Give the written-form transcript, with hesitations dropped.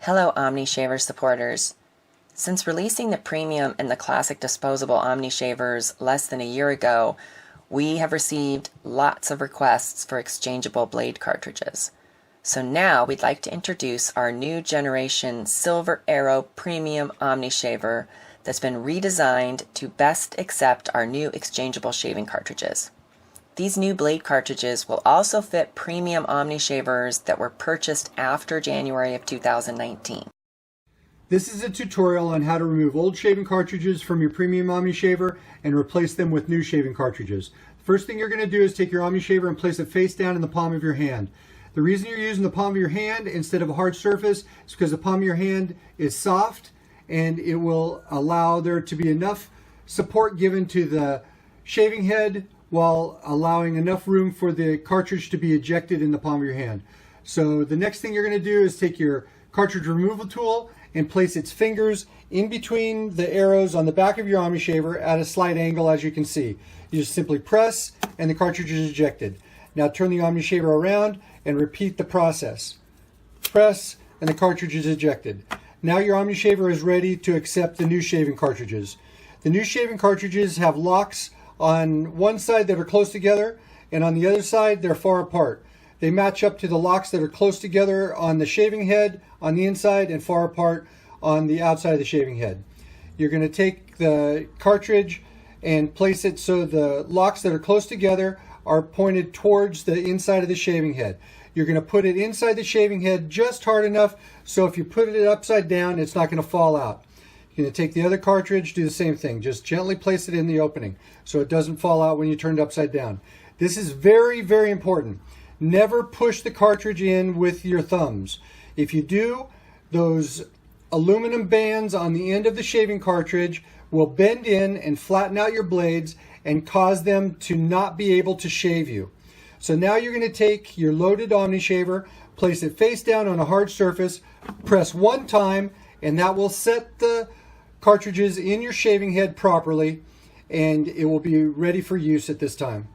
Hello OmniShaver supporters. Since releasing the Premium and the Classic disposable OmniShavers less than a year ago, we have received lots of requests for exchangeable blade cartridges. So now we'd like to introduce our new generation Silver Arrow Premium OmniShaver that's been redesigned to best accept our new exchangeable shaving cartridges. These new blade cartridges will also fit Premium OmniShavers that were purchased after January of 2019. This is a tutorial on how to remove old shaving cartridges from your Premium OmniShaver and replace them with new shaving cartridges. First thing you're going to do is take your OmniShaver and place it face down in the palm of your hand. The reason you're using the palm of your hand instead of a hard surface is because the palm of your hand is soft and it will allow there to be enough support given to the shaving head while allowing enough room for the cartridge to be ejected in the palm of your hand. So the next thing you're going to do is take your cartridge removal tool and place its fingers in between the arrows on the back of your OmniShaver at a slight angle, as you can see. You just simply press and the cartridge is ejected. Now turn the OmniShaver around and repeat the process. Press and the cartridge is ejected. Now your OmniShaver is ready to accept the new shaving cartridges. The new shaving cartridges have locks on one side that are close together, and on the other side they're far apart. They match up to the locks that are close together on the shaving head on the inside and far apart on the outside of the shaving head. You're going to take the cartridge and place it so the locks that are close together are pointed towards the inside of the shaving head. You're going to put it inside the shaving head just hard enough so if you put it upside down, it's not going to fall out. You're going to take the other cartridge, do the same thing. Just gently place it in the opening so it doesn't fall out when you turn it upside down. This is very, very important. Never push the cartridge in with your thumbs. If you do, those aluminum bands on the end of the shaving cartridge will bend in and flatten out your blades and cause them to not be able to shave you. So now you're going to take your loaded OmniShaver, place it face down on a hard surface, press one time, and that will set the cartridges in your shaving head properly, and it will be ready for use at this time.